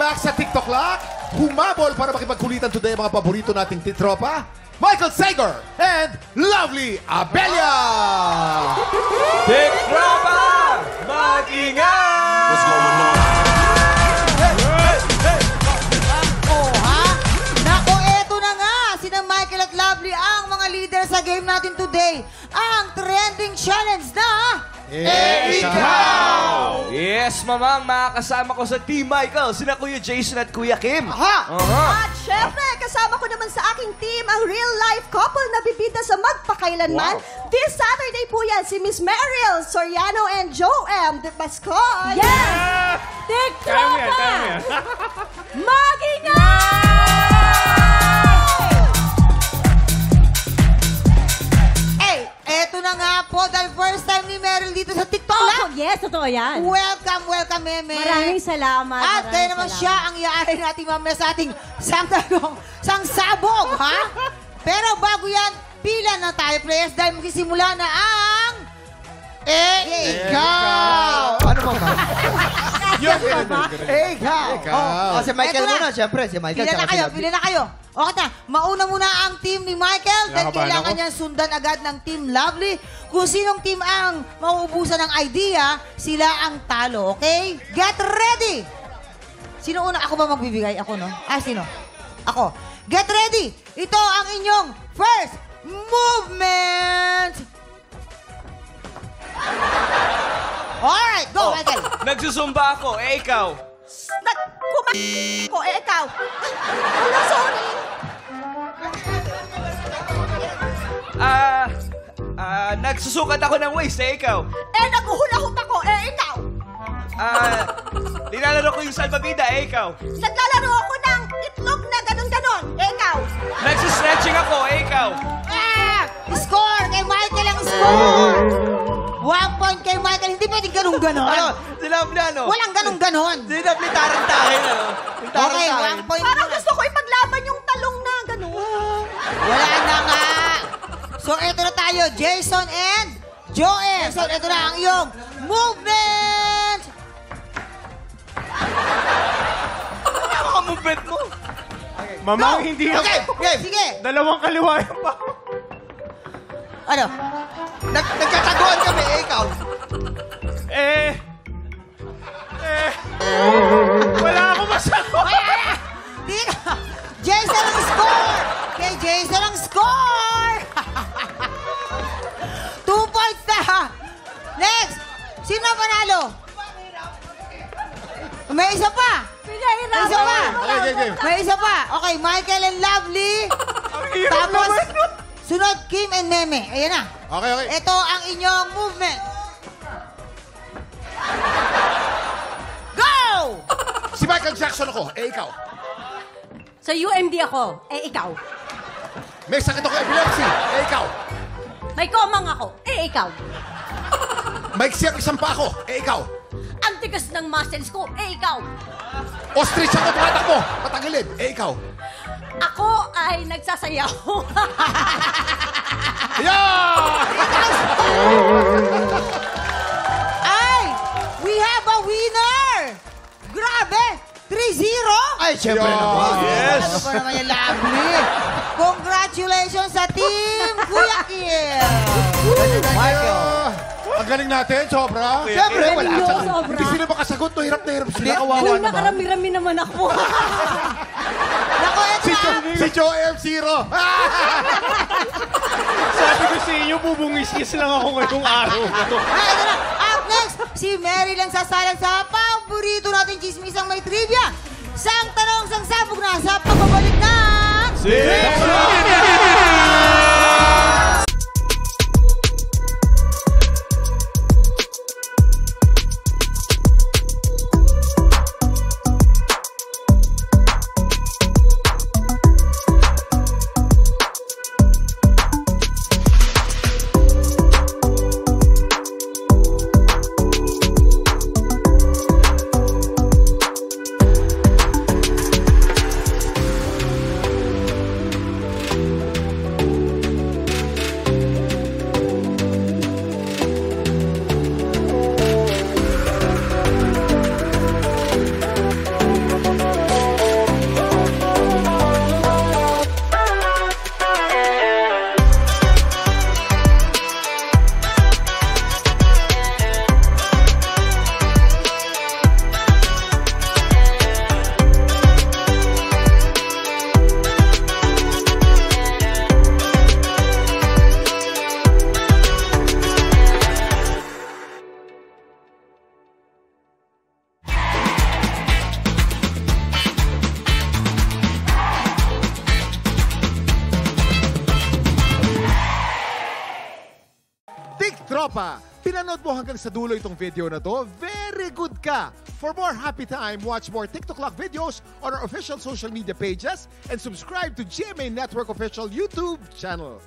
back sa TikTok Lock. Humabol para makipagkulitan today ang mga paborito nating titropa. Michael Sager and Lovely Abelia! Tiktropa! Mag-ingat! What's going on? Nako, eto na nga. Sina Michael at Lovely ang mga leader sa game natin today. Ang trending challenge na... Ikaw! Yes, mamang, makakasama ko sa Team Michael, sina Kuya Jason at Kuya Kim. Aha! At syempre, kasama ko naman sa aking team ang real-life couple na bibida sa magpakailanman. Wow. This Saturday po yan, si Miss Mariel Soriano and Joe M. de Bascoy. Yes! Tiktropa! Mag-ingat! Eto na nga po, dahil first time ni Meryl dito sa TikTok lang. Yes, totoo yan. Welcome, welcome, Meme. Maraming salamat. At kaya naman siya ang iaari natin mamaya sa ating sangsabog, ha? Pero bago yan, pila na tayo, players, dahil magsisimula na ang... Ikaw! Ano ba ba? Ikaw! Si Michael muna, syempre. Si Michael. Pila na kayo. Okay na, mauna muna ang team ni Michael dahil kailangan niya sundan agad ng Team Lovely. Kung sinong team ang mauubusan ng idea, sila ang talo, okay? Get ready! Sino una? Ako ba magbibigay? Ako, no? Sino? Ako. Get ready! Ito ang inyong first movement! Alright, go, Michael! Nagsusumba ako, ikaw. Ko, ikaw. Wala, sorry. Nagsusukat ako ng waist, ikaw. Naguhulahot ako, ikaw. Nilalaro ko yung salbabida, ikaw. Naglalaro ako ng itlog na ganon-ganon, ikaw. Nagsistretching ako, ikaw. Score! Kay Michael ang score! 1 point kay Michael. Hindi pwedeng ganun-ganon. Ano? Si Lovely, ano? Walang ganun-ganon. Si Lovely, tarang-tahin, ano? Okay, 1 point. Parang gusto ko ipaglaban yung talong na ganon. Wala na nga. So, eto na tayo. Jason and Joel. So, eto na ang iyong movement. Ano ang movement mo? Mamang hindi ako. Okay, game. Sige. Dalawang kaliwayan pa. Ano? Nagkataguan kami, ikaw. Wala akong masagot. Dito. Jason ang score. Kay Jason ang score. 2 points na. Next. Sino ang panalo? May isa pa. May isa pa. May isa pa. Okay, Michael and Lovely. Tapos, sunod, Kim and Meme. Ayan na. Okay. Ito ang inyong movement. Go! Si Michael Jackson ako, ikaw. Sa UMD ako, ikaw. May sakit ako epilepsy, ikaw. May komang ako, ikaw. Maiksi ang isang pa ako, ikaw. Ang tigas ng muscles ko, ikaw. Ostrich ako, tumatakbo, patagilid, ikaw. Ako ay nagsasayaw. Yeah! Ay! We have a winner! Grabe! 3-0? Ay, syempre naman. Yes! Ano pa naman yung Lovely? Congratulations sa team Kuya Kim! Michael. Ang galing natin, sobra. Siyempre, wala. Galing yun, sobra. Hindi sila makasagot, no? Hirap na hirap sila. Kawawa Nung naman. nakarami-rami naman ako. Naku, ito Si Joe M0. Sabi ko sa inyo, bubungis-is lang ako ngayong araw. Ito na. Up next, si Mary lang sasalang sa paborito natin chismisang may trivia. Sang tanong, sang sabog na sa pagbabalik ng... Tropa, pinanood mo hanggang sa dulo itong video na to? Very good ka! For more happy time, watch more TikTok Clock videos on our official social media pages and subscribe to GMA Network official YouTube channel.